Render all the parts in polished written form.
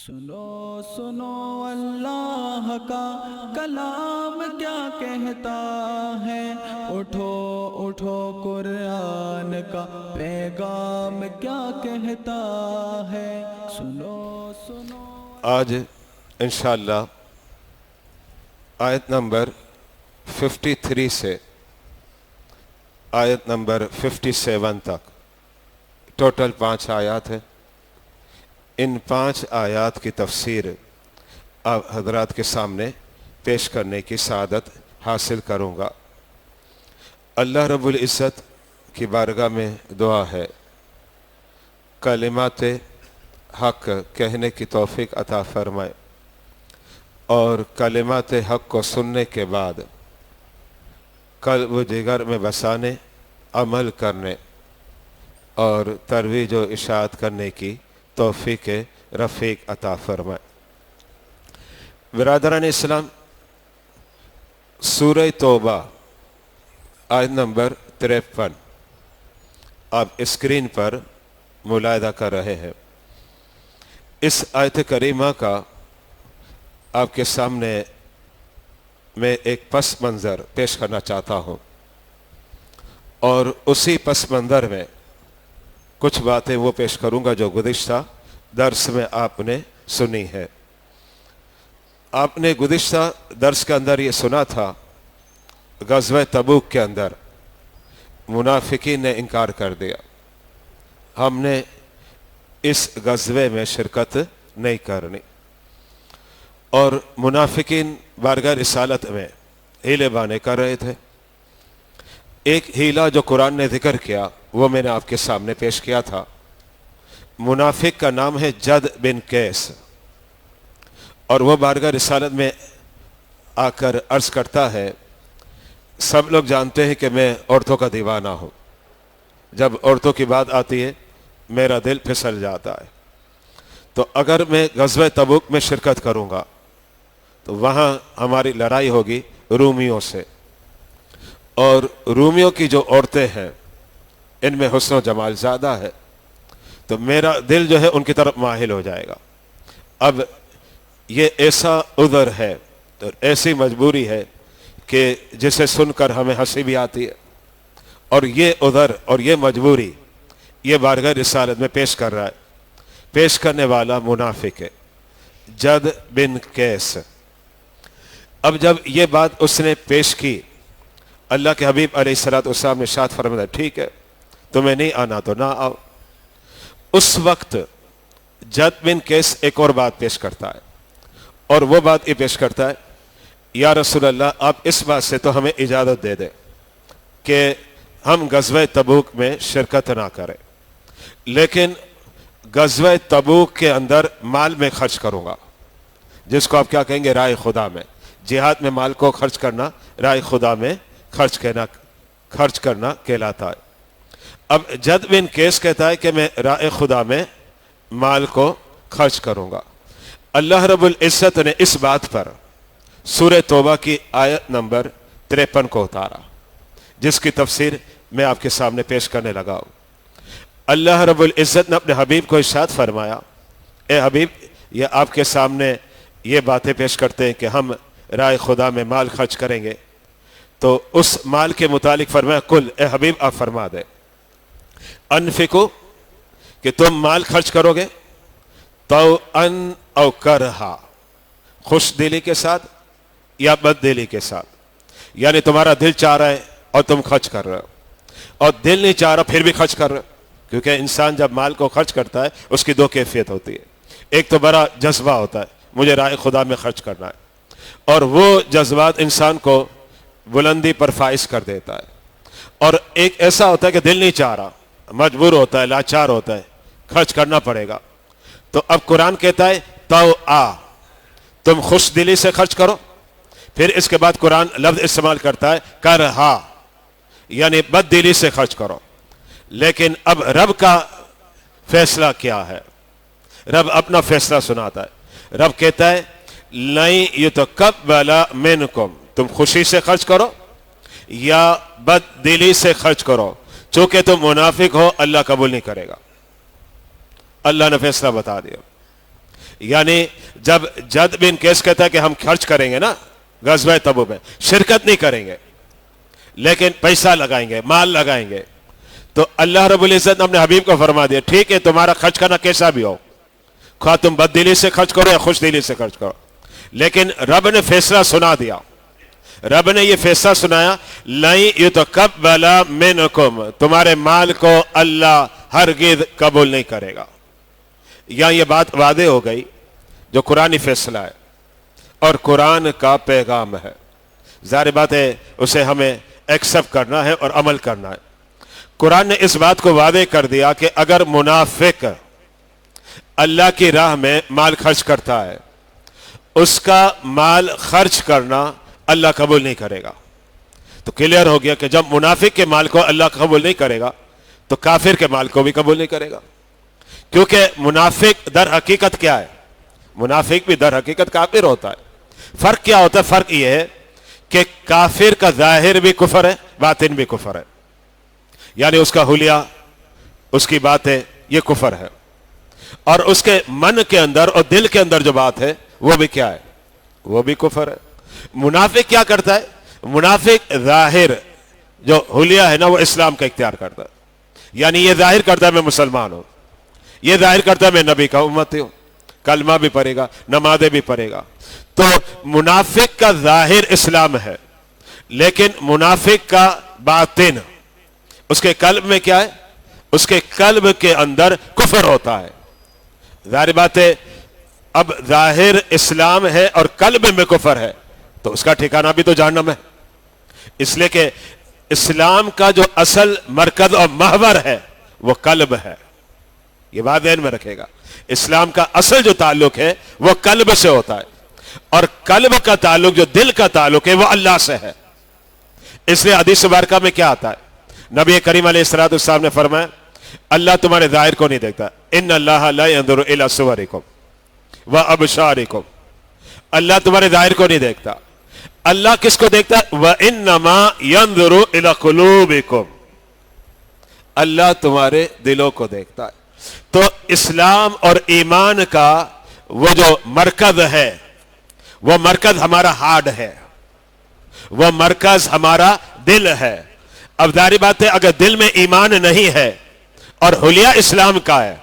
سنو سنو اللہ کا کلام کیا کہتا ہے، اٹھو اٹھو قرآن کا پیغام کیا کہتا ہے، سنو سنو۔ آج انشاءاللہ آیت نمبر 53 سے آیت نمبر 57 تک ٹوٹل 5 آیات ہیں۔ ان 5 آیات کی تفسیر آپ حضرات کے سامنے پیش کرنے کی سعادت حاصل کروں گا۔ اللہ رب العزت کی بارگاہ میں دعا ہے کلمات حق کہنے کی توفیق عطا فرمائے، اور کلمات حق کو سننے کے بعد قلب و جگر میں بسانے، عمل کرنے اور ترویج و اشاعت کرنے کی توفیق رفیق عطا فرمائے۔ برادران اسلام، سورہ توبہ آیت نمبر 53 آپ اسکرین پر ملاحظہ کر رہے ہیں۔ اس آیت کریمہ کا آپ کے سامنے میں ایک پس منظر پیش کرنا چاہتا ہوں، اور اسی پس منظر میں کچھ باتیں وہ پیش کروں گا جو گزشتہ درس میں آپ نے سنی ہے۔ آپ نے گزشتہ درس کے اندر یہ سنا تھا، غزوہ تبوک کے اندر منافقین نے انکار کر دیا، ہم نے اس غزوے میں شرکت نہیں کرنی، اور منافقین بارگاہ رسالت میں ہیلے بانے کر رہے تھے۔ ایک ہیلہ جو قرآن نے ذکر کیا وہ میں نے آپ کے سامنے پیش کیا تھا۔ منافق کا نام ہے جد بن قیس، اور وہ بارگاہ رسالت میں آ کر عرض کرتا ہے، سب لوگ جانتے ہیں کہ میں عورتوں کا دیوانہ ہوں، جب عورتوں کی بات آتی ہے میرا دل پھسل جاتا ہے، تو اگر میں غزوہ تبوک میں شرکت کروں گا تو وہاں ہماری لڑائی ہوگی رومیوں سے، اور رومیوں کی جو عورتیں ہیں ان میں حسن و جمال زیادہ ہے، تو میرا دل جو ہے ان کی طرف مائل ہو جائے گا۔ اب یہ ایسا عذر ہے، تو ایسی مجبوری ہے کہ جسے سن کر ہمیں ہنسی بھی آتی ہے، اور یہ عذر اور یہ مجبوری یہ بارگاہ رسالت میں پیش کر رہا ہے۔ پیش کرنے والا منافق ہے جد بن قیس۔ اب جب یہ بات اس نے پیش کی، اللہ کے حبیب علیہ السلام نے ارشاد فرمایا، ٹھیک ہے تمہیں نہیں آنا تو نہ آؤ۔ اس وقت جد بن قیس ایک اور بات پیش کرتا ہے، اور وہ بات یہ پیش کرتا ہے، یا رسول اللہ آپ اس بات سے تو ہمیں اجازت دے دیں کہ ہم غزوہ تبوک میں شرکت نہ کریں، لیکن غزوہ تبوک کے اندر مال میں خرچ کروں گا، جس کو آپ کیا کہیں گے، رائے خدا میں۔ جہاد میں مال کو خرچ کرنا رائے خدا میں خرچ کرنا کہلاتا ہے۔ اب جد بن قیس کہتا ہے کہ میں رائے خدا میں مال کو خرچ کروں گا۔ اللہ رب العزت نے اس بات پر سورہ توبہ کی آیت نمبر 53 کو اتارا، جس کی تفسیر میں آپ کے سامنے پیش کرنے لگا ہوں۔ اللہ رب العزت نے اپنے حبیب کو ارشاد فرمایا، اے حبیب یہ آپ کے سامنے یہ باتیں پیش کرتے ہیں کہ ہم رائے خدا میں مال خرچ کریں گے، تو اس مال کے متعلق فرمایا، کل اے حبیب آپ فرما دیں، انفقو کہ تم مال خرچ کرو گے، طوعاً او کرہا، خوش دلی کے ساتھ یا بد دلی کے ساتھ، یعنی تمہارا دل چاہ رہا ہے اور تم خرچ کر رہے ہو، اور دل نہیں چاہ رہا پھر بھی خرچ کر رہے ہو، کیونکہ انسان جب مال کو خرچ کرتا ہے اس کی 2 کیفیت ہوتی ہے۔ ایک تو بڑا جذبہ ہوتا ہے، مجھے رائے خدا میں خرچ کرنا ہے، اور وہ جذبات انسان کو بلندی پر فائز کر دیتا ہے، اور ایک ایسا ہوتا ہے کہ دل نہیں چاہ رہا، مجبور ہوتا ہے، لاچار ہوتا ہے، خرچ کرنا پڑے گا۔ تو اب قرآن کہتا ہے تم خوش دلی سے خرچ کرو، پھر اس کے بعد قرآن لفظ استعمال کرتا ہے کرہا، یعنی بد دلی سے خرچ کرو۔ لیکن اب رب کا فیصلہ کیا ہے؟ رب اپنا فیصلہ سناتا ہے۔ رب کہتا ہے لَن يُتَقَبَّلَ مِنْكُمْ، تم خوشی سے خرچ کرو یا بد دلی سے خرچ کرو، چونکہ تم منافق ہو اللہ قبول نہیں کرے گا۔ اللہ نے فیصلہ بتا دیا۔ یعنی جب جد بن قیس کہتا ہے کہ ہم خرچ کریں گے نا غزوہ تبوک میں، شرکت نہیں کریں گے لیکن پیسہ لگائیں گے، مال لگائیں گے، تو اللہ رب العزت نے اپنے حبیب کو فرما دیا ٹھیک ہے تمہارا خرچ کرنا کیسا بھی ہو، خواہ تم بد دلی سے خرچ کرو یا خوش دلی سے خرچ کرو، لیکن رب نے فیصلہ سنا دیا، رب نے یہ فیصلہ سنایا لَن يُتَقَبَّلَ مِنْكُمْ، تمہارے مال کو اللہ ہرگز قبول نہیں کرے گا۔ یہاں یہ بات واضح ہو گئی جو قرآنی فیصلہ ہے اور قرآن کا پیغام ہے، ظاہر بات ہے اسے ہمیں ایکسپٹ کرنا ہے اور عمل کرنا ہے۔ قرآن نے اس بات کو واضح کر دیا کہ اگر منافق اللہ کی راہ میں مال خرچ کرتا ہے، اس کا مال خرچ کرنا اللہ قبول نہیں کرے گا۔ تو کلیئر ہو گیا کہ جب منافق کے مال کو اللہ قبول نہیں کرے گا تو کافر کے مال کو بھی قبول نہیں کرے گا، کیونکہ منافق در حقیقت کیا ہے؟ منافق بھی در حقیقت کافر ہوتا ہے۔ فرق کیا ہوتا ہے؟ فرق یہ ہے کہ کافر کا ظاہر بھی کفر ہے، باطن بھی کفر ہے، یعنی اس کا حلیہ، اس کی باتیں، یہ کفر ہے، اور اس کے من کے اندر اور دل کے اندر جو بات ہے وہ بھی کیا ہے؟ وہ بھی کفر ہے۔ منافق کیا کرتا ہے؟ منافق ظاہر جو حلیہ ہے نا وہ اسلام کا اختیار کرتا ہے، یعنی یہ ظاہر کرتا ہے میں مسلمان ہوں، یہ ظاہر کرتا ہے میں نبی کا امتی ہوں، کلمہ بھی پڑھے گا، نمازیں بھی پڑھے گا۔ تو منافق کا ظاہر اسلام ہے، لیکن منافق کا باطن، اس کے قلب میں کیا ہے؟ اس کے قلب کے اندر کفر ہوتا ہے۔ ظاہر بات ہے اب ظاہر اسلام ہے اور قلب میں کفر ہے تو اس کا ٹھکانہ بھی تو جہنم ہے، اس لیے کہ اسلام کا جو اصل مرکز اور محور ہے وہ قلب ہے، یہ بات ذہن میں رکھے گا۔ اسلام کا اصل جو تعلق ہے وہ قلب سے ہوتا ہے، اور قلب کا تعلق جو دل کا تعلق ہے وہ اللہ سے ہے۔ اس لیے حدیث مبارکہ میں کیا آتا ہے؟ نبی کریم علیہ الصلوۃ والسلام نے فرمایا اللہ تمہارے ظاہر کو نہیں دیکھتا، ان اللہ لا ينظر الى صورکم وابشارکم، اللہ تمہارے ظاہر کو نہیں دیکھتا، اللہ کس کو دیکھتا ہے؟ وَإِنَّمَا يَنظُرُ إِلَى قُلُوبِكُمْ، اللہ تمہارے دلوں کو دیکھتا ہے۔ تو اسلام اور ایمان کا وہ جو مرکز ہے وہ مرکز ہمارا ہارٹ ہے، وہ مرکز ہمارا دل ہے۔ اب ظاہر بات ہے اگر دل میں ایمان نہیں ہے اور حلیہ اسلام کا ہے،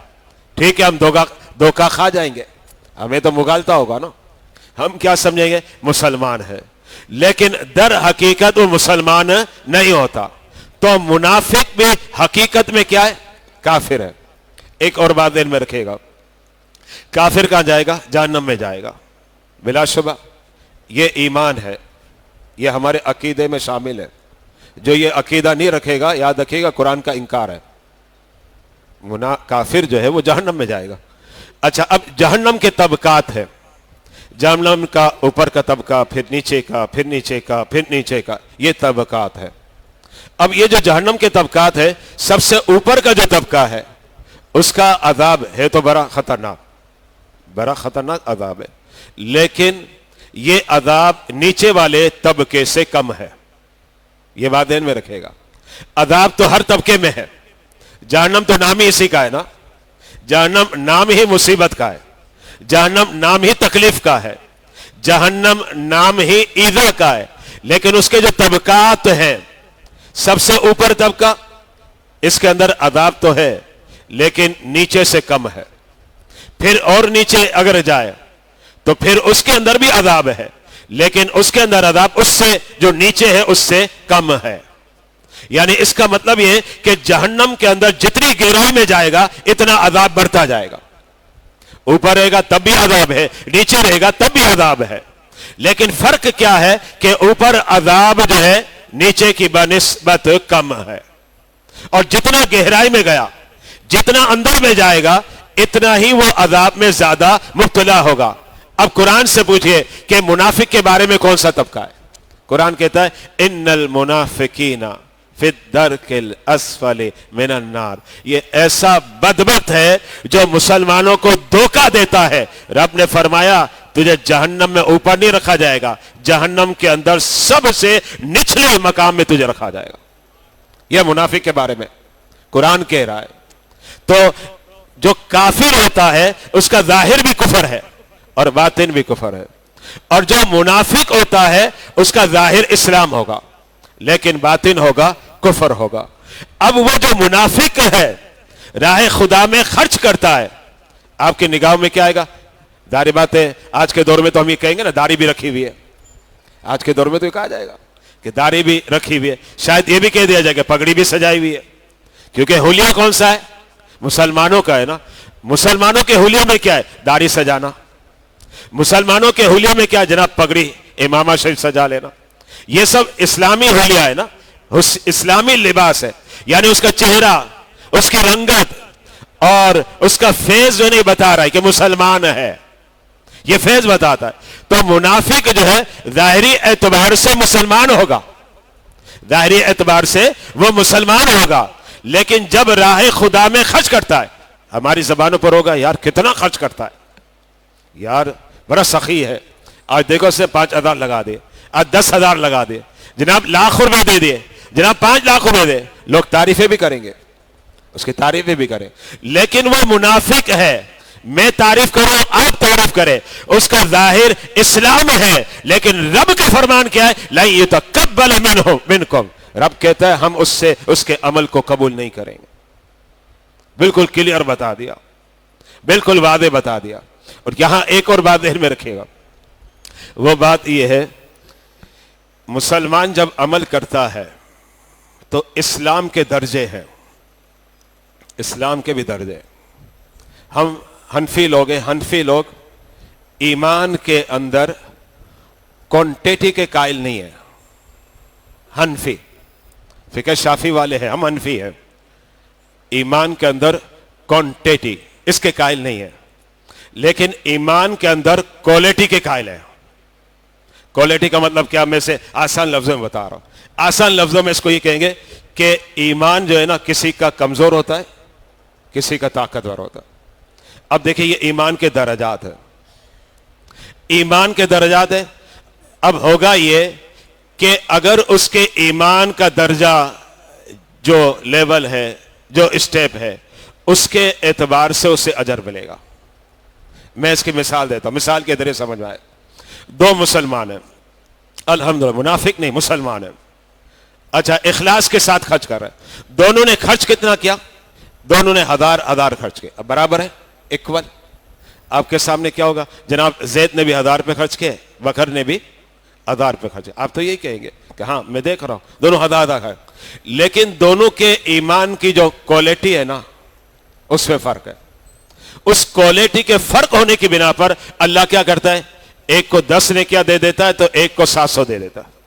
ٹھیک ہے ہم دھوکہ کھا جائیں گے، ہمیں تو مغالطہ ہوگا نا، ہم کیا سمجھیں گے؟ مسلمان ہے، لیکن در حقیقت وہ مسلمان نہیں ہوتا۔ تو منافق بھی حقیقت میں کیا ہے؟ کافر ہے۔ ایک اور بات ذہن میں رکھے گا، کافر کہاں جائے گا؟ جہنم میں جائے گا بلا شبہ۔ یہ ایمان ہے، یہ ہمارے عقیدے میں شامل ہے، جو یہ عقیدہ نہیں رکھے گا یاد رکھے گا قرآن کا انکار ہے، کافر جو ہے وہ جہنم میں جائے گا۔ اچھا اب جہنم کے طبقات ہیں، جہنم کا اوپر کا طبقہ، پھر نیچے کا، پھر نیچے کا، پھر نیچے کا، یہ طبقات ہے۔ اب یہ جو جہنم کے طبقات ہے، سب سے اوپر کا جو طبقہ ہے اس کا عذاب ہے تو بڑا خطرناک عذاب ہے، لیکن یہ عذاب نیچے والے طبقے سے کم ہے، یہ بات ذہن میں رکھے گا۔ عذاب تو ہر طبقے میں ہے، جہنم تو نام ہی اسی کا ہے نا، جہنم نام ہی مصیبت کا ہے، جہنم نام ہی تکلیف کا ہے، جہنم نام ہی ایذا کا ہے، لیکن اس کے جو طبقات ہیں، سب سے اوپر طبقہ اس کے اندر عذاب تو ہے لیکن نیچے سے کم ہے، پھر اور نیچے اگر جائے تو پھر اس کے اندر بھی عذاب ہے، لیکن اس کے اندر عذاب اس سے جو نیچے ہے اس سے کم ہے۔ یعنی اس کا مطلب یہ کہ جہنم کے اندر جتنی گہرائی میں جائے گا اتنا عذاب بڑھتا جائے گا، اوپر رہے گا تب بھی عذاب ہے، نیچے رہے گا تب بھی عذاب ہے، لیکن فرق کیا ہے کہ اوپر عذاب جو ہے نیچے کی بنسبت کم ہے، اور جتنا گہرائی میں گیا، جتنا اندر میں جائے گا اتنا ہی وہ عذاب میں زیادہ مبتلا ہوگا۔ اب قرآن سے پوچھئے کہ منافق کے بارے میں کون سا طبقہ ہے؟ قرآن کہتا ہے ان المنافقین فی الدرک الاسفل من النار، یہ ایسا بدبخت ہے جو مسلمانوں کو دھوکہ دیتا ہے۔ رب نے فرمایا تجھے جہنم میں اوپر نہیں رکھا جائے گا، جہنم کے اندر سب سے نچلے مقام میں تجھے رکھا جائے گا۔ یہ منافق کے بارے میں قرآن کہہ رہا ہے۔ تو جو کافر ہوتا ہے اس کا ظاہر بھی کفر ہے اور باطن بھی کفر ہے، اور جو منافق ہوتا ہے اس کا ظاہر اسلام ہوگا لیکن باطن ہوگا کفر ہوگا۔ اب وہ جو منافق ہے راہ خدا میں خرچ کرتا ہے، آپ کی نگاہوں میں کیا آئے گا؟ ظاہر بات ہے آج کے دور میں تو ہم یہ کہیں گے نا داڑھی بھی رکھی ہوئی ہے، آج کے دور میں تو یہ کہا جائے گا کہ داڑھی بھی رکھی ہوئی ہے، شاید یہ بھی کہہ دیا جائے کہ پگڑی بھی سجائی ہوئی ہے، کیونکہ حلیہ کون سا ہے؟ مسلمانوں کا ہے نا۔ مسلمانوں کے حلیہ میں کیا ہے؟ داڑھی سجانا۔ مسلمانوں کے حلیہ میں کیا ہے؟ جناب پگڑی، امامہ شریف سجا لینا۔ یہ سب اسلامی حلیہ ہے نا، اسلامی لباس ہے، یعنی اس کا چہرہ، اس کی رنگت اور اس کا فیض جو نہیں بتا رہا ہے کہ مسلمان ہے، یہ فیض بتاتا ہے۔ تو منافق جو ہے ظاہری اعتبار سے مسلمان ہوگا، ظاہری اعتبار سے وہ مسلمان ہوگا، لیکن جب راہ خدا میں خرچ کرتا ہے، ہماری زبانوں پر ہوگا یار کتنا خرچ کرتا ہے، یار بڑا سخی ہے، آج دیکھو اس سے 5,000 لگا دے، آج 10,000 لگا دے، جناب لاکھ روپے دے دیے، جناب 5 لاکھ روپے دے، لوگ تعریفیں بھی کریں گے، اس کی تعریفیں بھی کریں، لیکن وہ منافق ہے۔ میں تعریف کروں آپ تعریف کریں، اس کا ظاہر اسلام ہے لیکن رب کا فرمان کیا ہے؟ لَن يُتَقَبَّلَ مِنْكُمْ، رب کہتا ہے ہم اس سے اس کے عمل کو قبول نہیں کریں گے۔ بالکل کلیئر بتا دیا، بالکل واضح بتا دیا۔ اور یہاں ایک اور بات ذہن میں رکھیے گا، وہ بات یہ ہے مسلمان جب عمل کرتا ہے تو اسلام کے درجے ہیں، اسلام کے بھی درجے۔ ہم حنفی لوگ ہیں، حنفی لوگ ایمان کے اندر کوانٹیٹی کے قائل نہیں ہیں۔ حنفی فقہ شافی والے ہیں، ہم حنفی ہیں، ایمان کے اندر کوانٹیٹی اس کے قائل نہیں ہیں، لیکن ایمان کے اندر کوالٹی کے قائل ہیں۔ کوالٹی کا مطلب کیا؟ میں سے آسان لفظوں میں بتا رہا ہوں، آسان لفظوں میں اس کو یہ کہیں گے کہ ایمان جو ہے نا کسی کا کمزور ہوتا ہے، کسی کا طاقتور ہوتا ہے۔ اب دیکھیں یہ ایمان کے درجات ہیں، ایمان کے درجات ہیں۔ اب ہوگا یہ کہ اگر اس کے ایمان کا درجہ جو لیول ہے، جو اسٹیپ ہے، اس کے اعتبار سے اسے اجر ملے گا۔ میں اس کی مثال دیتا ہوں، مثال کے ذریعے سمجھ میں آئے۔ دو مسلمان ہیں، الحمدللہ منافق نہیں، مسلمان ہیں، اچھا اخلاص کے ساتھ خرچ کر رہے ہیں، دونوں نے خرچ کتنا کیا؟ دونوں نے 1000 خرچ کیا، اب برابر ہے، ایکول۔ آپ کے سامنے کیا ہوگا؟ جناب زید نے بھی 1000 پہ خرچ کیے، بکر نے بھی 1000 پہ خرچ کیا، آپ تو یہی کہیں گے کہ ہاں میں دیکھ رہا ہوں دونوں 1000 خرچ، لیکن دونوں کے ایمان کی جو کوالٹی ہے نا اس میں فرق ہے۔ اس کوالٹی کے فرق ہونے کی بنا پر اللہ کیا کرتا ہے؟ ایک کو 10 نے کیا دے دیتا ہے تو ایک کو 700 دے دیتا ہے۔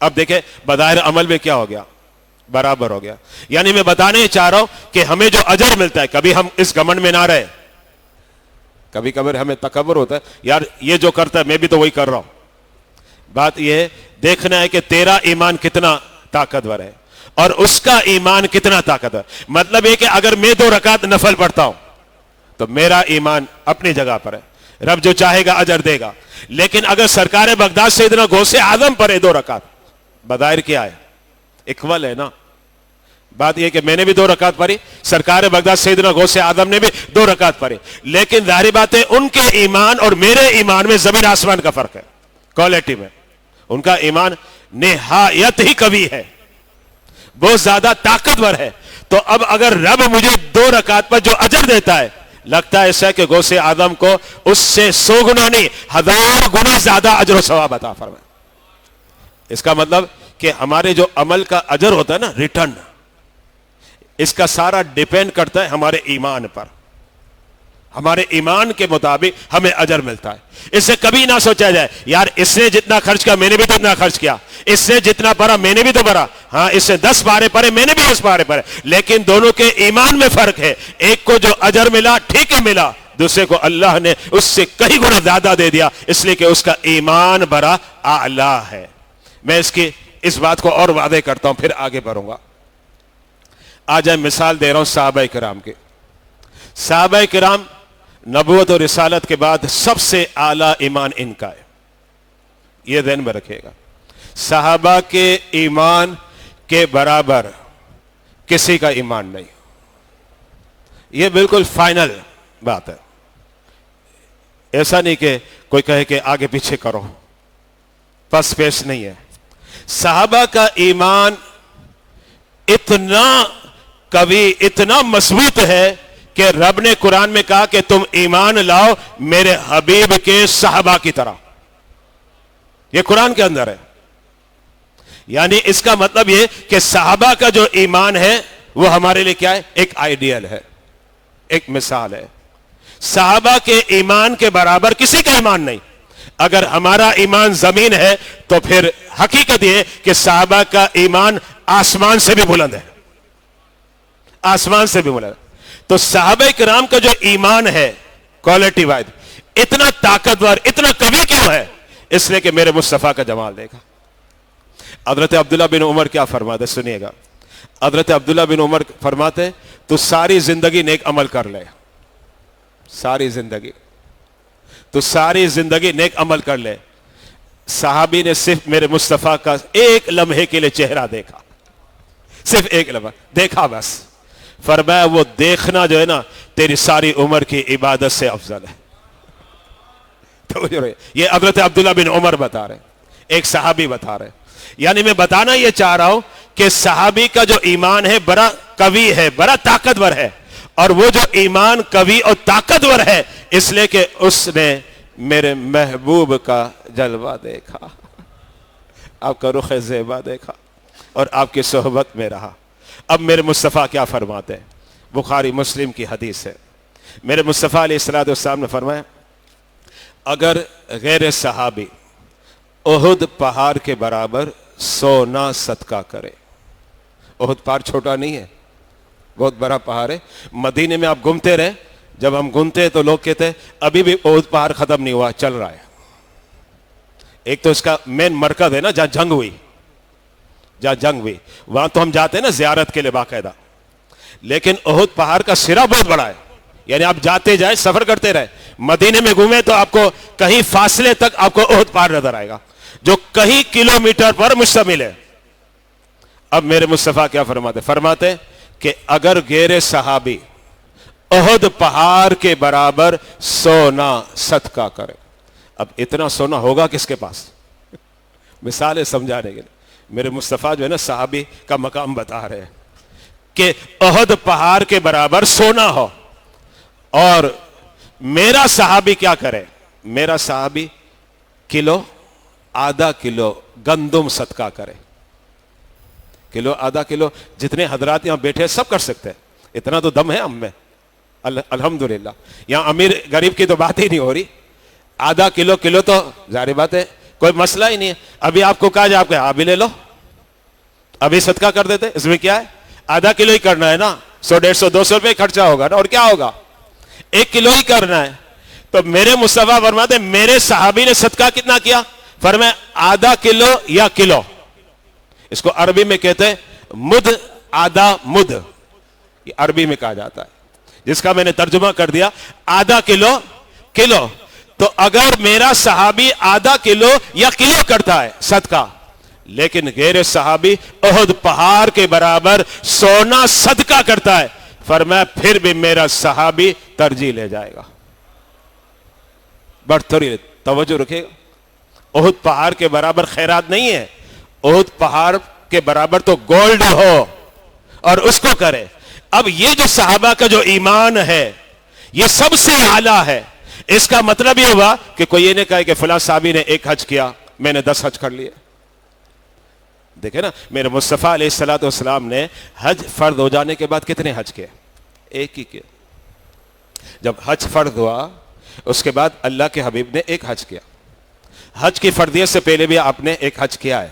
اب دیکھیں بظاہر عمل میں کیا ہو گیا؟ برابر ہو گیا۔ یعنی میں بتانے چاہ رہا ہوں کہ ہمیں جو اجر ملتا ہے، کبھی ہم اس گھمنڈ میں نہ رہے، کبھی کبھی ہمیں تکبر ہوتا ہے یار یہ جو کرتا ہے میں بھی تو وہی کر رہا ہوں۔ بات یہ ہے دیکھنا ہے کہ تیرا ایمان کتنا طاقتور ہے اور اس کا ایمان کتنا طاقتور۔ مطلب یہ کہ اگر میں 2 رکعت نفل پڑھتا ہوں تو میرا ایمان اپنی جگہ پر ہے، رب جو چاہے گا اجر دے گا، لیکن اگر سرکار بغداد سیدنا غوث اعظم پڑھے 2 رکعت، بظاہر کیا ہے؟ اکول ہے نا۔ بات یہ کہ میں نے بھی 2 رکعت پڑھی، سرکار بغداد سیدنا غوث اعظم نے بھی 2 رکعت پڑھی، لیکن ظاہری بات ہے ان کے ایمان اور میرے ایمان میں زمین آسمان کا فرق ہے کوالٹی میں۔ ان کا ایمان نہایت ہی قوی ہے، بہت زیادہ طاقتور ہے۔ تو اب اگر رب مجھے 2 رکعت پر جو اجر دیتا ہے، لگتا ہے ایسا کہ غوث اعظم کو اس سے 100 گنا نہیں 1000 گنا زیادہ اجر و ثواب عطا فرمائے۔ اس کا مطلب کہ ہمارے جو عمل کا اجر ہوتا ہے نا، ریٹرن، اس کا سارا ڈیپینڈ کرتا ہے ہمارے ایمان پر۔ ہمارے ایمان کے مطابق ہمیں اجر ملتا ہے۔ اس سے کبھی نہ سوچا جائے یار اس نے جتنا خرچ کیا میں نے بھی تو اتنا خرچ کیا، اس نے جتنا پڑھا میں نے بھی تو پڑھا، ہاں اس نے 10 پارے پڑھے میں نے بھی 10 پارے پڑھے، لیکن دونوں کے ایمان میں فرق ہے۔ ایک کو جو اجر ملا ٹھیک ہے ملا، دوسرے کو اللہ نے اس سے کئی گنا زیادہ دے دیا، اس لیے کہ اس کا ایمان بڑا اعلیٰ ہے۔ میں اس بات کو اور واضح کرتا ہوں پھر آگے بڑھوں گا۔ آج میں مثال دے رہا ہوں صحابہ کرام کے۔ صحابہ کرام نبوت اور رسالت کے بعد سب سے اعلیٰ ایمان ان کا ہے، یہ ذہن میں رکھیے گا۔ صحابہ کے ایمان کے برابر کسی کا ایمان نہیں، یہ بالکل فائنل بات ہے. ایسا نہیں کہ کوئی کہے کہ آگے پیچھے کرو, پس پیش نہیں ہے. صحابہ کا ایمان اتنا قوی, اتنا مضبوط ہے کہ رب نے قرآن میں کہا کہ تم ایمان لاؤ میرے حبیب کے صحابہ کی طرح. یہ قرآن کے اندر ہے. یعنی اس کا مطلب یہ کہ صحابہ کا جو ایمان ہے وہ ہمارے لیے کیا ہے؟ ایک آئیڈیل ہے, ایک مثال ہے. صحابہ کے ایمان کے برابر کسی کا ایمان نہیں. اگر ہمارا ایمان زمین ہے تو پھر حقیقت یہ کہ صحابہ کا ایمان آسمان سے بھی بلند ہے, آسمان سے بھی بلند. تو صحابہ کرام کا جو ایمان ہے کوالٹی وائز اتنا طاقتور, اتنا قوی کیوں ہے؟ اس لیے کہ میرے مصطفیٰ کا جمال دیکھا. حضرت عبداللہ بن عمر کیا فرماتے, سنیے گا. حضرت عبداللہ بن عمر فرماتے تو ساری زندگی نیک عمل کر لے, ساری زندگی, تو ساری زندگی نیک عمل کر لے. صحابی نے صرف میرے مصطفیٰ کا ایک لمحے کے لیے چہرہ دیکھا, صرف ایک لمحہ دیکھا بس. فرمایا وہ دیکھنا جو ہے نا تیری ساری عمر کی عبادت سے افضل ہے. تو یہ حضرت عبداللہ بن عمر بتا رہے, ایک صحابی بتا رہے. یعنی میں بتانا یہ چاہ رہا ہوں کہ صحابی کا جو ایمان ہے بڑا قوی ہے, بڑا طاقتور ہے. اور وہ جو ایمان قوی اور طاقتور ہے اس لیے کہ اس نے میرے محبوب کا جلوہ دیکھا, آپ کا رخ زیبا دیکھا اور آپ کی صحبت میں رہا. اب میرے مصطفیٰ کیا فرماتے ہیں؟ بخاری مسلم کی حدیث ہے. میرے مصطفیٰ علیہ الصلوۃ والسلام نے فرمایا اگر غیر صحابی احد پہاڑ کے برابر سونا صدقہ کرے. احد پہاڑ چھوٹا نہیں ہے, بہت بڑا پہاڑ ہے. مدینے میں آپ گھومتے رہے, جب ہم گھومتے تو لوگ کہتے ابھی بھی احد پہاڑ ختم نہیں ہوا, چل رہا ہے. ایک تو اس کا مین مرکز ہے نا جہاں جنگ ہوئی, جہاں جنگ ہوئی وہاں تو ہم جاتے ہیں نا زیارت کے لیے باقاعدہ. لیکن احد پہاڑ کا سرا بہت بڑا ہے. یعنی آپ جاتے جائے, سفر کرتے رہے, مدینے میں گھومے تو آپ کو کہیں فاصلے تک آپ کو احد پہاڑ نظر آئے گا جو کئی کلومیٹر پر مشتمل ہے. اب میرے مصطفیٰ کیا فرماتے؟ فرماتے کہ اگر غیر صحابی احد پہاڑ کے برابر سونا صدقہ کرے. اب اتنا سونا ہوگا کس کے پاس؟ مثال ہے سمجھانے کے لیے. میرے مصطفیٰ جو ہے نا صحابی کا مقام بتا رہے ہیں کہ احد پہاڑ کے برابر سونا ہو, اور میرا صحابی کیا کرے؟ میرا صحابی کلو آدھا کلو گندم صدقہ کرے. کلو آدھا کلو, جتنے حضرات یہاں بیٹھے سب کر سکتے ہیں, اتنا تو دم ہے ہم میں الحمدللہ. یہاں امیر غریب کی تو بات ہی نہیں ہو رہی. آدھا کلو کلو تو ظاہر بات ہے کوئی مسئلہ ہی نہیں ہے. ابھی آپ کو کہا جائے آپ ابھی لے لو, ابھی صدقہ کر دیتے, اس میں کیا ہے؟ آدھا کلو ہی کرنا ہے نا, 100 150 200 روپے خرچہ ہوگا نا, اور کیا ہوگا؟ 1 کلو ہی کرنا ہے. تو میرے مصطفیٰ فرماتے میرے صحابی نے صدقہ کتنا کیا؟ فرمایا آدھا کلو یا کلو. اس کو عربی میں کہتے ہیں مد, آدھا مد, یہ عربی میں کہا جاتا ہے, جس کا میں نے ترجمہ کر دیا آدھا کلو کلو. تو اگر میرا صحابی آدھا کلو یا کلو کرتا ہے صدقہ, لیکن غیر صحابی احد پہاڑ کے برابر سونا صدقہ کرتا ہے, فرمایا پھر بھی میرا صحابی ترجیح لے جائے گا. بڑھ تھوڑی توجہ رکھے گا. احد پہاڑ کے برابر خیرات نہیں ہے, احد پہاڑ کے برابر تو گولڈ ہو اور اس کو کرے. اب یہ جو صحابہ کا جو ایمان ہے یہ سب سے اعلیٰ ہے. اس کا مطلب یہ ہوا کہ کوئی یہ نہیں کہے کہ فلاں صحابی نے 1 حج کیا میں نے 10 حج کر لیے. دیکھیں نا میرے مصطفیٰ علیہ الصلوۃ والسلام نے حج فرض ہو جانے کے بعد کتنے حج کیے؟ 1 ہی کیے. جب حج فرض ہوا اس کے بعد اللہ کے حبیب نے 1 حج کیا. حج کی فرضیت سے پہلے بھی آپ نے 1 حج کیا ہے,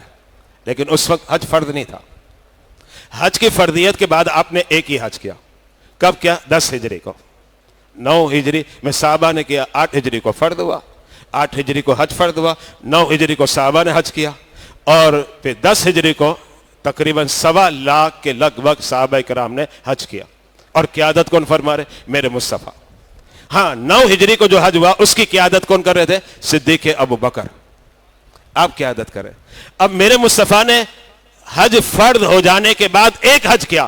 لیکن اس وقت حج فرض نہیں تھا. حج کی فرضیت کے بعد آپ نے 1 ہی حج کیا. کب کیا؟ 10 ہجری کو. 9 ہجری میں صحابہ نے کیا, 8 ہجری کو فرض ہوا, 8 ہجری کو حج فرض ہوا, 9 ہجری کو صحابہ نے حج کیا, اور پھر 10 ہجری کو تقریباً 1.25 لاکھ کے لگ بھگ صحابہ کرام نے حج کیا. اور قیادت کون فرما رہے؟ میرے مصطفیٰ. ہاں 9 ہجری کو جو حج ہوا اس کی قیادت کون کر رہے تھے؟ صدیق ابو بکر, آپ قیادت کریں. اب میرے مصطفیٰ نے حج فرض ہو جانے کے بعد 1 حج کیا.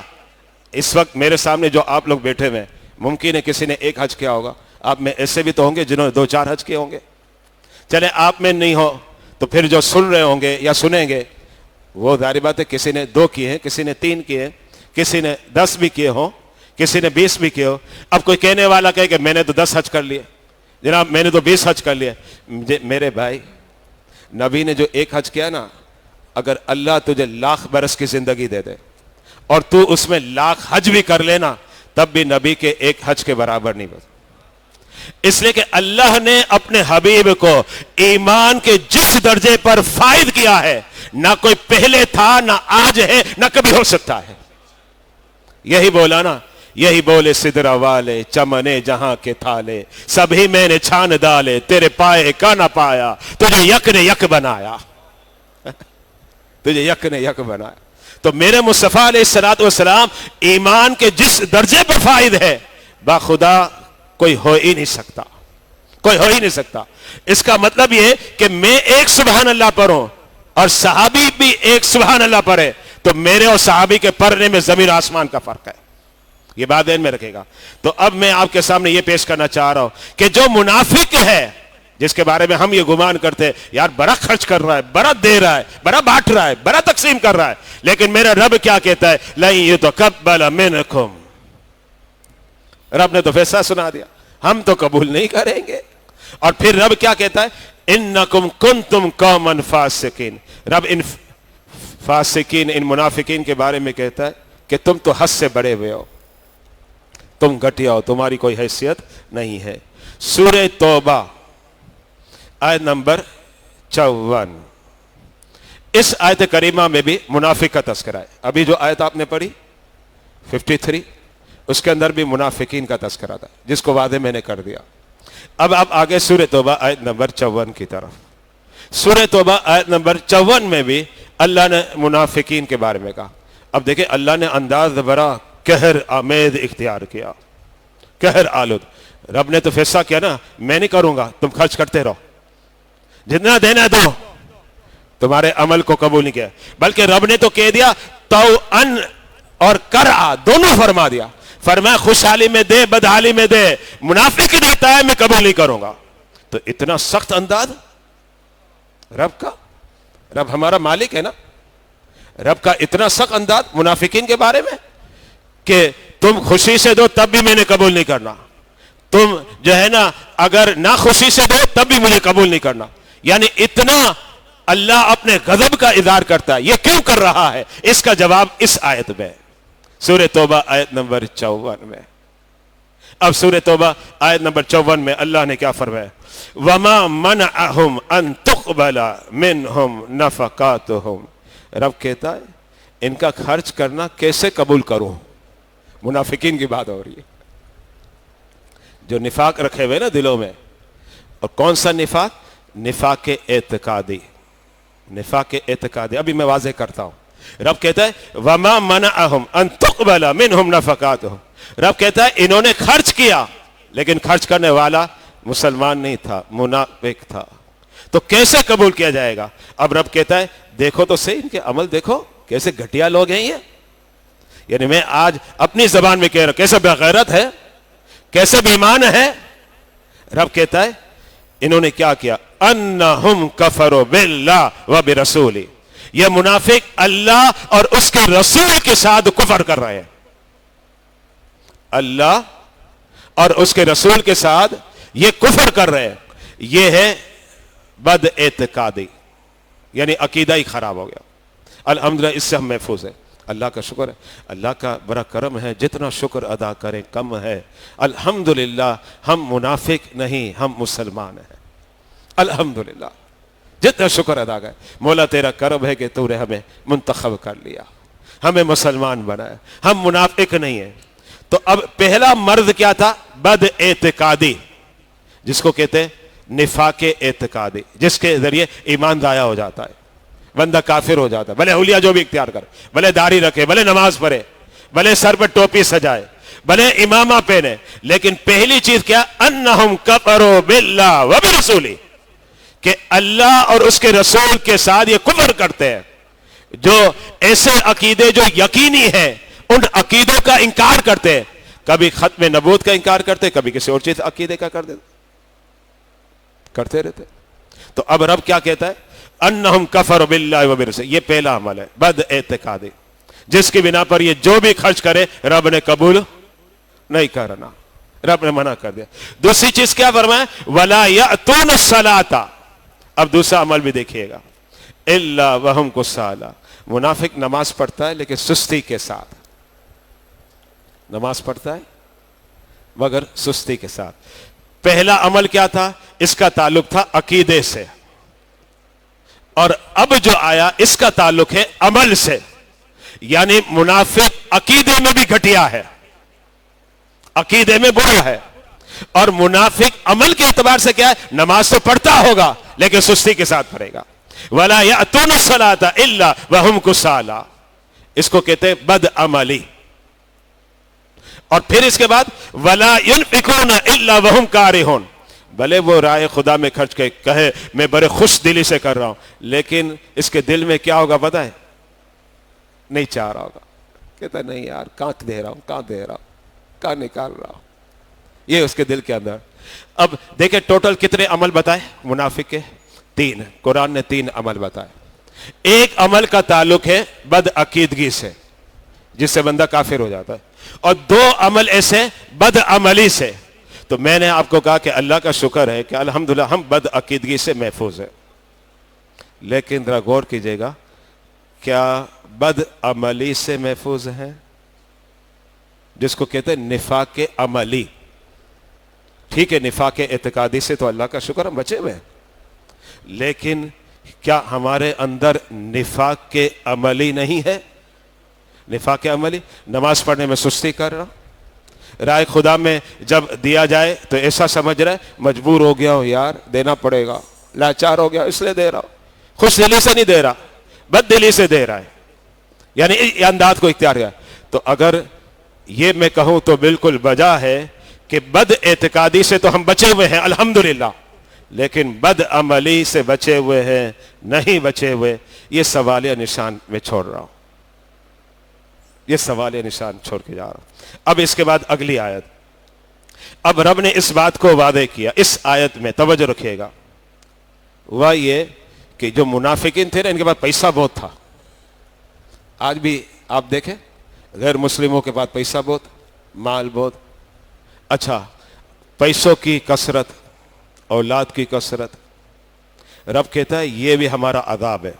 اس وقت میرے سامنے جو آپ لوگ بیٹھے ہوئے ممکن ہے کسی نے ایک حج کیا ہوگا, آپ میں ایسے بھی تو ہوں گے جنہوں نے 2-4 حج کیے ہوں گے. چلے آپ میں نہیں ہو تو پھر جو سن رہے ہوں گے یا سنیں گے وہ ظاہر بات ہے کسی نے 2 کیے ہیں, کسی نے 3 کیے ہیں, کسی نے 10 بھی کیے ہوں, کسی نے 20 بھی کیے ہو. اب کوئی کہنے والا کہے کہ میں نے تو 10 حج کر لیے, جناب میں نے تو 20 حج کر لیے. میرے بھائی, نبی نے جو ایک حج کیا نا, اگر اللہ تجھے 1,00,000 برس کی زندگی دے دے اور تو اس میں 1,00,000 حج بھی کر لینا, تب بھی نبی کے ایک حج کے برابر نہیں بس. اس لیے کہ اللہ نے اپنے حبیب کو ایمان کے جس درجے پر فائد کیا ہے, نہ کوئی پہلے تھا, نہ آج ہے, نہ کبھی ہو سکتا ہے. یہی بولا نا, یہی بولے سدرا والے چمنے جہاں کے تھالے, سبھی میں نے چھان ڈالے, تیرے پائے کا نہ پایا, تجھے یک نے یک بنایا, تجھے یک نے یک بنایا. تو میرے مصطفیٰ علیہ الصلوۃ والسلام ایمان کے جس درجے پر فائد ہے, باخدا کوئی ہو ہی نہیں سکتا, کوئی ہو ہی نہیں سکتا. اس کا مطلب یہ کہ میں ایک سبحان اللہ پڑھوں اور صحابی بھی ایک سبحان اللہ پڑھے, تو میرے اور صحابی کے پڑھنے میں زمین آسمان کا فرق ہے. یہ بات ذہن میں رکھے گا. تو اب میں آپ کے سامنے یہ پیش کرنا چاہ رہا ہوں کہ جو منافق ہے, جس کے بارے میں ہم یہ گمان کرتے ہیں یار بڑا خرچ کر رہا ہے, بڑا دے رہا ہے, بڑا بانٹ رہا ہے, بڑا تقسیم کر رہا ہے, لیکن میرا رب کیا کہتا ہے, لن یتقبل منکم, رب نے تو فیصلہ سنا دیا, ہم تو قبول نہیں کریں گے. اور پھر رب کیا کہتا ہے, انکم کنتم قوما فاسقین. رب ان فاسقین, ان منافقین کے بارے میں کہتا ہے کہ تم تو حد سے بڑے ہوئے ہو, تم گھٹیا ہو, تمہاری کوئی حیثیت نہیں ہے. سورہ توبہ آیت نمبر 54, اس آیت کریمہ میں بھی منافق کا تذکرہ ہے. ابھی جو آیت آپ نے پڑھی 53, اس کے اندر بھی منافقین کا تذکرہ تھا, جس کو وعدے میں نے کر دیا. اب آپ آگے سورہ توبہ آیت نمبر 54 کی طرف. سورہ توبہ آیت نمبر 54 میں بھی اللہ نے منافقین کے بارے میں کہا. اب دیکھیں اللہ نے انداز بڑا قہر آمیز اختیار کیا, قہر آلود. رب نے تو فیصلہ کیا نا, میں نہیں کروں گا, تم خرچ کرتے رہو, جتنا دینا دو, تمہارے عمل کو قبول نہیں کیا. بلکہ رب نے تو کہہ دیا توأن اور کرا دونوں فرما دیا. فرمایا خوشحالی میں دے, بدحالی میں دے, منافق دیتا ہے میں قبول نہیں کروں گا. تو اتنا سخت انداز رب کا, رب ہمارا مالک ہے نا, رب کا اتنا سخت انداز منافقین کے بارے میں کہ تم خوشی سے دو تب بھی میں نے قبول نہیں کرنا, تم جو ہے نا اگر نہ خوشی سے دو تب بھی مجھے قبول نہیں کرنا. یعنی اتنا اللہ اپنے غضب کا اظہار کرتا ہے. یہ کیوں کر رہا ہے, اس کا جواب اس آیت میں, سورہ توبہ آیت نمبر 54 میں. اب سورہ توبہ آیت نمبر 54 میں اللہ نے کیا فرمایا, وما منعهم ان تقبل منهم نفقاتهم. رب کہتا ہے ان کا خرچ کرنا کیسے قبول کروں. منافقین کی بات ہو رہی ہے, جو نفاق رکھے ہوئے نا دلوں میں. اور کون سا نفاق, نفاق اعتقادی, نفاق اعتقادی. ابھی میں واضح کرتا ہوں. رب کہتا ہے وما منعهم ان تقبل منهم نفقاتهم. رب کہتا ہے انہوں نے خرچ کیا لیکن خرچ کرنے والا مسلمان نہیں تھا, منافق تھا, تو کیسے قبول کیا جائے گا. اب رب کہتا ہے دیکھو تو صحیح ان کے عمل, دیکھو کیسے گھٹیا لوگ ہیں یہ. یعنی میں آج اپنی زبان میں کہہ رہا ہوں کیسے بغیرت ہے, کیسے بے ایمان ہے. رب کہتا ہے انہوں نے کیا کیا, انہم کفروا باللہ و برسولہ. یہ منافق اللہ اور اس کے رسول کے ساتھ کفر کر رہے ہیں. اللہ اور اس کے رسول کے ساتھ یہ کفر کر رہے ہیں. یہ ہے بد اعتقادی, یعنی عقیدہ ہی خراب ہو گیا. الحمدللہ اس سے ہم محفوظ ہیں. اللہ کا شکر ہے, اللہ کا بڑا کرم ہے, جتنا شکر ادا کریں کم ہے. الحمدللہ ہم منافق نہیں, ہم مسلمان ہیں. الحمدللہ جتنا شکر ادا کریں. مولا تیرا کرم ہے کہ تو نے ہمیں منتخب کر لیا, ہمیں مسلمان بنایا, ہم منافق نہیں ہیں. تو اب پہلا مرض کیا تھا, بد اعتقادی, جس کو کہتے ہیں نفاق اعتقادی, جس کے ذریعے ایمان ضائع ہو جاتا ہے, بندہ کافر ہو جاتا ہے. بھلے اولیاء جو بھی اختیار کرے, بھلے داڑھی رکھے, بھلے نماز پڑھے, بھلے سر پر ٹوپی سجائے, بھلے امامہ پہنے, لیکن پہلی چیز کیا, انہم کفروا باللہ و برسولہ, کہ اللہ اور اس کے رسول کے ساتھ یہ کفر کرتے ہیں. جو ایسے عقیدے جو یقینی ہیں ان عقیدوں کا انکار کرتے ہیں. کبھی ختم نبوت کا انکار کرتے، کبھی کسی اور چیز عقیدے کا کرتے رہتے. تو اب رب کیا کہتا ہے؟ انہم کفروا باللہ وبرسولہ. یہ پہلا عمل ہے بد اعتقادی، جس کی بنا پر یہ جو بھی خرچ کرے رب نے قبول نہیں کرنا، رب نے منع کر دیا. دوسری چیز کیا فرمایا؟ ولا یأتون الصلاۃ. اب دوسرا عمل بھی دیکھیے گا. الا وہم کسالى. منافق نماز پڑھتا ہے لیکن سستی کے ساتھ، نماز پڑھتا ہے مگر سستی کے ساتھ. پہلا عمل کیا تھا؟ اس کا تعلق تھا عقیدے سے، اور اب جو آیا اس کا تعلق ہے عمل سے. یعنی منافق عقیدے میں بھی گھٹیا ہے، عقیدے میں برا ہے، اور منافق عمل کے اعتبار سے کیا ہے؟ نماز تو پڑھتا ہوگا لیکن سستی کے ساتھ پڑھے گا. وَلَا يَأْتُونَ الصَّلَاةَ إِلَّا وَهُمْ كُسَالَىٰ. اس کو کہتے ہیں بد عملی. اور پھر اس کے بعد وَلَا يُنْفِقُونَ إِلَّا وَهُمْ كَارِهُونَ. بھلے وہ رائے خدا میں خرچ کے کہے میں بڑے خوش دلی سے کر رہا ہوں، لیکن اس کے دل میں کیا ہوگا پتہ ہے؟ نہیں چاہ رہا ہوگا. کہتا ہے نہیں یار کہاں دے رہا ہوں، کہاں نکال رہا ہوں. یہ اس کے دل کے اندر. اب دیکھیں ٹوٹل کتنے عمل بتائے منافق کے؟ 3. قرآن نے 3 عمل بتائے. ایک عمل کا تعلق ہے بد عقیدگی سے جس سے بندہ کافر ہو جاتا ہے، اور 2 عمل ایسے بد عملی سے. تو میں نے آپ کو کہا کہ اللہ کا شکر ہے کہ الحمدللہ ہم بد عقیدگی سے محفوظ ہیں. لیکن ذرا غور کیجئے گا، کیا بد عملی سے محفوظ ہیں؟ جس کو کہتے ہیں نفاق عملی. ٹھیک ہے نفاق اعتقادی سے تو اللہ کا شکر ہم بچے ہوئے ہیں، لیکن کیا ہمارے اندر نفاق کے عملی نہیں ہے؟ نفاق عملی، نماز پڑھنے میں سستی کر رہا، رائے خدا میں جب دیا جائے تو ایسا سمجھ رہا ہے مجبور ہو گیا ہوں یار دینا پڑے گا، لاچار ہو گیا اس لیے دے رہا ہوں. خوش دلی سے نہیں دے رہا، بد دلی سے دے رہا ہے. یعنی یہ انداز کو اختیار کیا. تو اگر یہ میں کہوں تو بالکل بجا ہے کہ بد اعتقادی سے تو ہم بچے ہوئے ہیں الحمدللہ، لیکن بد عملی سے بچے ہوئے ہیں نہیں بچے ہوئے. یہ سوالیہ نشان میں چھوڑ رہا ہوں، یہ سوالیہ نشان چھوڑ کے جا رہا ہوں. اب اس کے بعد اگلی آیت. اب رب نے اس بات کو واضح کیا اس آیت میں، توجہ رکھیے گا. وہ یہ کہ جو منافقین تھے نا ان کے پاس پیسہ بہت تھا. آج بھی آپ دیکھیں غیر مسلموں کے پاس پیسہ بہت، مال بہت. اچھا پیسوں کی کثرت، اولاد کی کثرت، رب کہتا ہے یہ بھی ہمارا عذاب ہے.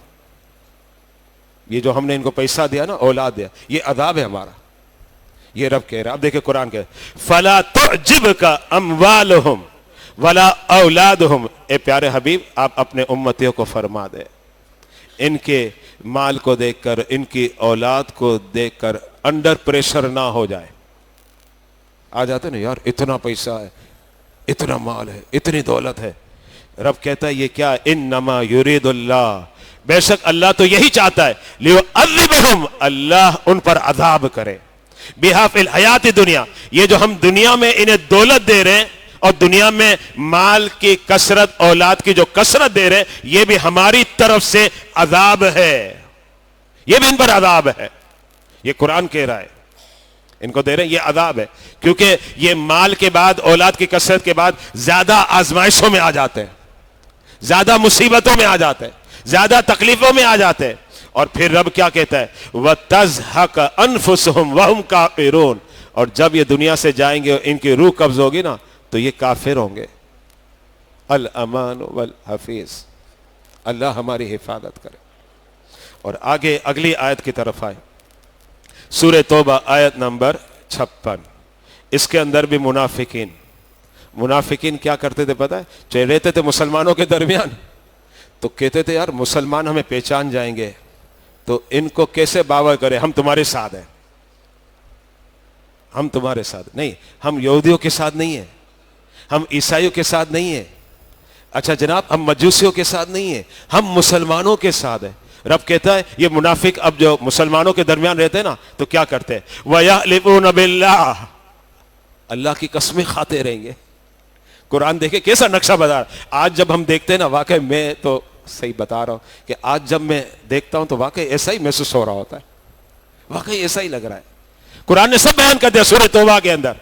یہ جو ہم نے ان کو پیسہ دیا نا، اولاد دیا، یہ عذاب ہے ہمارا. یہ رب کہہ رہا. اب دیکھیں قرآن کہ فَلَا تُعْجِبْكَ أَمْوَالُهُمْ وَلَا أَوْلَادُهُمْ. اے پیارے حبیب آپ اپنے امتیوں کو فرما دے ان کے مال کو دیکھ کر، ان کی اولاد کو دیکھ کر انڈر پریشر نہ ہو جائے. آ جاتے نا یار اتنا پیسہ ہے، اتنا مال ہے، اتنی دولت ہے. رب کہتا ہے یہ کیا؟ انما یرید اللہ، بے شک اللہ تو یہی چاہتا ہے لیعذبہم، اللہ ان پر عذاب کرے. بہا فی الحیات دنیا، یہ جو ہم دنیا میں انہیں دولت دے رہے ہیں اور دنیا میں مال کی کثرت، اولاد کی جو کثرت دے رہے ہیں، یہ بھی ہماری طرف سے عذاب ہے، یہ بھی ان پر عذاب ہے. یہ قرآن کہہ رہا ہے ان کو دے رہے ہیں یہ عذاب ہے، کیونکہ یہ مال کے بعد، اولاد کی کثرت کے بعد زیادہ آزمائشوں میں آ جاتے ہیں، زیادہ مصیبتوں میں آ جاتے ہیں، زیادہ تکلیفوں میں آ جاتے ہیں. اور پھر رب کیا کہتا ہے؟ وَتَزْهَقَ أَنفُسُهُمْ وَهُمْ كَافِرُونَ. اور جب یہ دنیا سے جائیں گے ان کی روح قبض ہوگی نا تو یہ کافر ہوں گے. الامان والحفیظ، اللہ ہماری حفاظت کرے. اور آگے اگلی آیت کی طرف آئے، سورہ توبہ آیت نمبر 56. اس کے اندر بھی منافقین کیا کرتے تھے پتہ ہے؟ چاہے رہتے تھے مسلمانوں کے درمیان تو کہتے تھے یار مسلمان ہمیں پہچان جائیں گے تو ان کو کیسے باور کرے، ہم تمہارے ساتھ ہیں، ہم تمہارے ساتھ نہیں، ہم یہودیوں کے ساتھ نہیں ہیں، ہم عیسائیوں کے ساتھ نہیں ہیں. اچھا جناب ہم مجوسیوں کے ساتھ نہیں ہیں، ہم مسلمانوں کے ساتھ ہیں. رب کہتا ہے یہ منافق اب جو مسلمانوں کے درمیان رہتے ہیں نا تو کیا کرتے ہیں؟ وَيَحْلِفُونَ بِاللَّهِ، اللہ کی قسمیں کھاتے رہیں گے. قرآن دیکھیں کیسا نقشہ بتا رہا. آج جب ہم دیکھتے ہیں نا، واقعی میں تو صحیح بتا رہا ہوں کہ آج جب میں دیکھتا ہوں تو واقعی ایسا ہی محسوس ہو رہا ہوتا ہے، واقعی ایسا ہی لگ رہا ہے. قرآن نے سب بیان کر دیا سورہ توبہ کے اندر.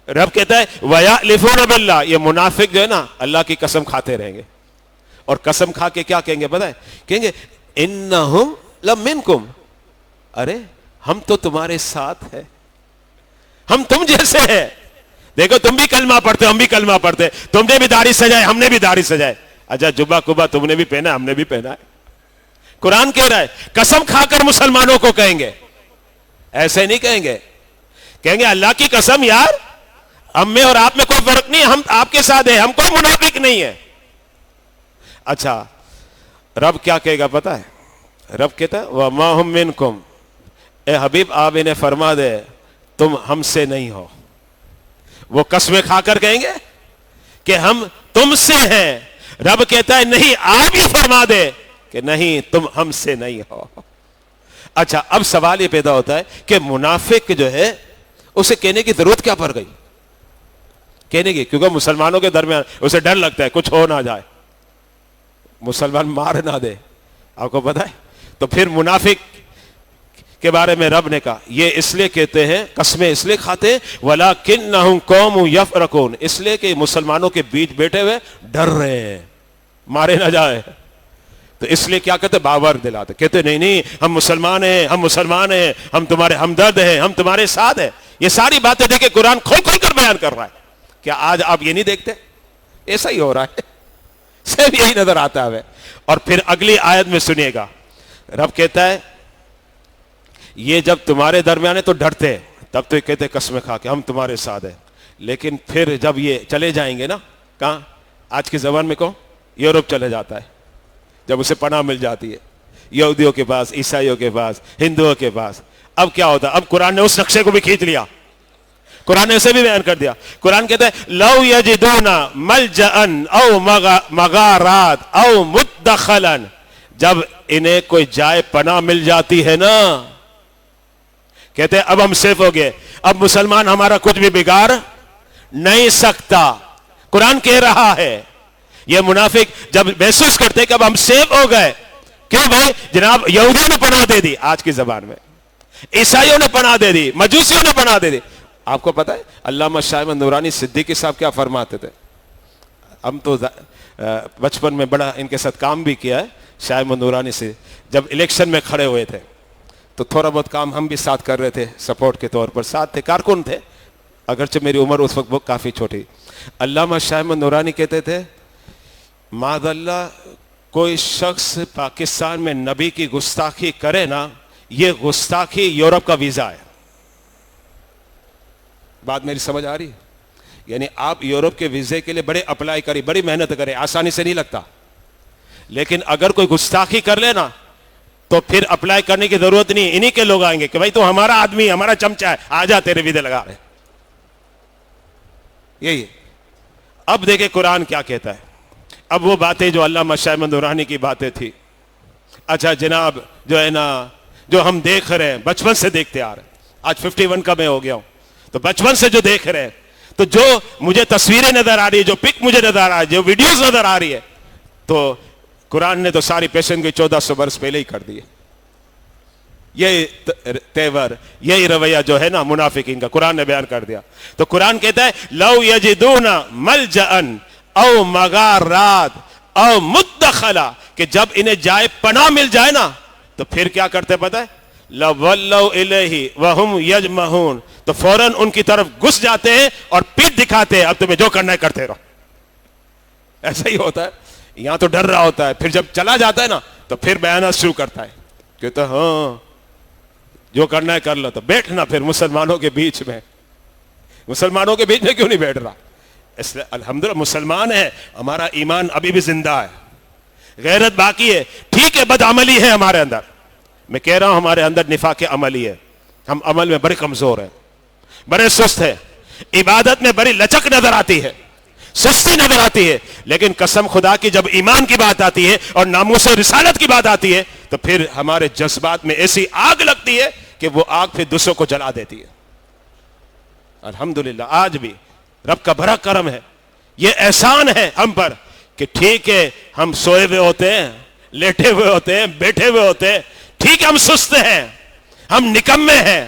رب کہتا ہے وَيَحْلِفُونَ بِاللَّهِ, یہ منافق جو ہے نا اللہ کی قسم کھاتے رہیں گے, اور قسم کھا کے کیا کہیں گے پتہ ہے, کہیں گے اِنَّهُمْ لَمِنْكُمْ, ارے ہم تو تمہارے ساتھ ہیں, ہم تم جیسے ہیں, دیکھو تم بھی کلمہ پڑھتے ہم بھی کلمہ پڑھتے, تم نے بھی داڑھی سجائے ہم نے بھی داڑھی سجائے, اچھا جبہ کبا تم نے بھی پہنا ہم نے بھی پہنا ہے. قرآن کہہ رہا ہے قسم کھا کر مسلمانوں کو کہیں گے, ایسے نہیں کہیں گے, کہیں گے اللہ کی قسم یار ہم میں اور آپ میں کوئی فرق نہیں, ہم آپ کے ساتھ ہیں, ہم کوئی منافق نہیں ہے. اچھا رب کیا کہے گا پتہ ہے, رب کہتا ہے وَمَا هُم مِّنْكُمْ, اے حبیب آپ انہیں فرما دے تم ہم سے نہیں ہو. وہ قسمیں کھا کر کہیں گے کہ ہم تم سے ہیں, رب کہتا ہے نہیں آپ ہی فرما دے کہ نہیں تم ہم سے نہیں ہو. اچھا اب سوال یہ پیدا ہوتا ہے کہ منافق جو ہے اسے کہنے کی ضرورت کیا پڑ گئی, کہنے کی, کیونکہ مسلمانوں کے درمیان اسے ڈر لگتا ہے کچھ ہو نہ جائے, مسلمان مار نہ دے, آپ کو پتا ہے. تو پھر منافق کے بارے میں رب نے کہا یہ اس لیے کہتے ہیں, قسمیں اس لیے کھاتے ہیں وَلَكِنَّهُمْ قَوْمٌ يَفْرَقُونَ, اس لیے کہ مسلمانوں کے بیچ بیٹھے ہوئے ڈر رہے ہیں مارے نہ جائے, تو اس لیے کیا کہتے باور دلاتے, کہتے نہیں نہیں ہم مسلمان ہیں, ہم مسلمان ہیں, ہم تمہارے ہمدرد ہیں, ہم تمہارے ساتھ ہیں. یہ ساری باتیں دیکھیں قرآن کھول کھول کر بیان کر رہا ہے. کیا آج آپ یہ نہیں دیکھتے ایسا ہی ہو رہا ہے, صرف یہی نظر آتا ہے. اور پھر اگلی آیت میں سنیے گا, رب کہتا ہے یہ جب تمہارے درمیان ہے تو ڈرتے ہیں, تب تو یہ کہتے قسم کھا کے ہم تمہارے ساتھ ہیں, لیکن پھر جب یہ چلے جائیں گے نا, کہاں آج کے زبان میں کہوں یورپ چلے جاتا ہے, جب اسے پناہ مل جاتی ہے یہودیوں کے پاس, عیسائیوں کے پاس, ہندوؤں کے پاس, اب کیا ہوتا ہے, اب قرآن نے اس نقشے کو بھی کھینچ لیا, قرآن نے اسے بھی بیان کر دیا. قرآن کہتا ہے لو یجدون ملجأن او مغارات او مدخلا, جب انہیں کوئی جائے پناہ مل جاتی ہے نا, کہتے ہیں اب ہم سیف ہو گئے, اب مسلمان ہمارا کچھ بھی بگاڑ نہیں سکتا. قرآن کہہ رہا ہے یہ منافق جب محسوس کرتے کہ اب ہم سیف ہو گئے, کیوں بھائی جناب یہودیوں نے پناہ دے دی, آج کی زبان میں عیسائیوں نے پناہ دے دی, مجوسیوں نے پناہ دے دی. آپ کو پتا ہے علامہ شاہ احمد نورانی صدیقی صاحب کیا فرماتے تھے, ہم تو بچپن میں بڑا ان کے ساتھ کام بھی کیا ہے. شاہ احمد نورانی سے جب الیکشن میں کھڑے ہوئے تھے تو تھوڑا بہت کام ہم بھی ساتھ کر رہے تھے, سپورٹ کے طور پر ساتھ تھے, کارکن تھے, اگرچہ میری عمر اس وقت وہ کافی چھوٹی. علامہ شاہ احمد نورانی کہتے تھے معاذ اللہ کوئی شخص پاکستان میں نبی کی گستاخی کرے نا, یہ گستاخی یورپ کا ویزا ہے. بات میری سمجھ آ رہی ہے, یعنی آپ یورپ کے ویزے کے لیے بڑے اپلائی کریں, بڑی محنت کریں, آسانی سے نہیں لگتا, لیکن اگر کوئی گستاخی کر لے نا تو پھر اپلائی کرنے کی ضرورت نہیں, انہی کے لوگ آئیں گے کہ بھائی تو ہمارا آدمی ہمارا چمچہ ہے, آ جا تیرے ویزے لگا رہے. یہی اب دیکھیں قرآن کیا کہتا ہے. اب وہ باتیں جو علامہ شاہ احمد نورانی کی باتیں تھی, اچھا جناب جو ہے نا جو ہم دیکھ رہے ہیں بچپن سے دیکھتے آ رہے ہیں, آج 51 کا میں ہو گیا ہوں, تو بچپن سے جو دیکھ رہے ہیں, تو جو مجھے تصویریں نظر آ رہی ہے, جو پک مجھے نظر آ رہی ہے, جو ویڈیوز نظر آ رہی ہے, تو قرآن نے تو ساری پیشن کی 1400 برس پہلے ہی کر دی ہے. یہی تیور, یہی رویہ جو ہے نا منافقین کا قرآن نے بیان کر دیا. تو قرآن کہتا ہے لو یجدون ملجأن او مغارات او مدخلا, کہ جب انہیں جائے پناہ مل جائے نا تو پھر کیا کرتے پتہ ہے, لولوا الیہ وہم یجمعون, تو فوراً ان کی طرف گھس جاتے ہیں اور پیٹھ دکھاتے ہیں اب تمہیں جو کرنا ہے کرتے رہو. ایسا ہی ہوتا ہے, یہاں تو ڈر رہا ہوتا ہے, پھر جب چلا جاتا ہے نا تو پھر بیانات شروع کرتا ہے, کہتا ہے ہاں جو کرنا ہے کر لو. تو بیٹھنا پھر مسلمانوں کے بیچ میں, مسلمانوں کے بیچ میں کیوں نہیں بیٹھ رہا؟ اس لیے الحمدللہ مسلمان ہے, ہمارا ایمان ابھی بھی زندہ ہے, غیرت باقی ہے, ٹھیک ہے بدعملی ہے ہمارے اندر, میں کہہ رہا ہوں ہمارے اندر نفاق عملی ہے, ہم عمل میں بڑے کمزور ہیں, بڑے سست ہیں, عبادت میں بڑی لچک نظر آتی ہے, سستی نظر آتی ہے, لیکن قسم خدا کی جب ایمان کی بات آتی ہے اور ناموس و رسالت کی بات آتی ہے تو پھر ہمارے جذبات میں ایسی آگ لگتی ہے کہ وہ آگ پھر دوسروں کو جلا دیتی ہے. الحمدللہ آج بھی رب کا بڑا کرم ہے, یہ احسان ہے ہم پر کہ ٹھیک ہے ہم سوئے ہوئے ہوتے ہیں, لیٹے ہوئے ہوتے ہیں, بیٹھے ہوئے ہوتے ہیں, ٹھیک ہے ہم سست ہیں, ہم نکمے ہیں,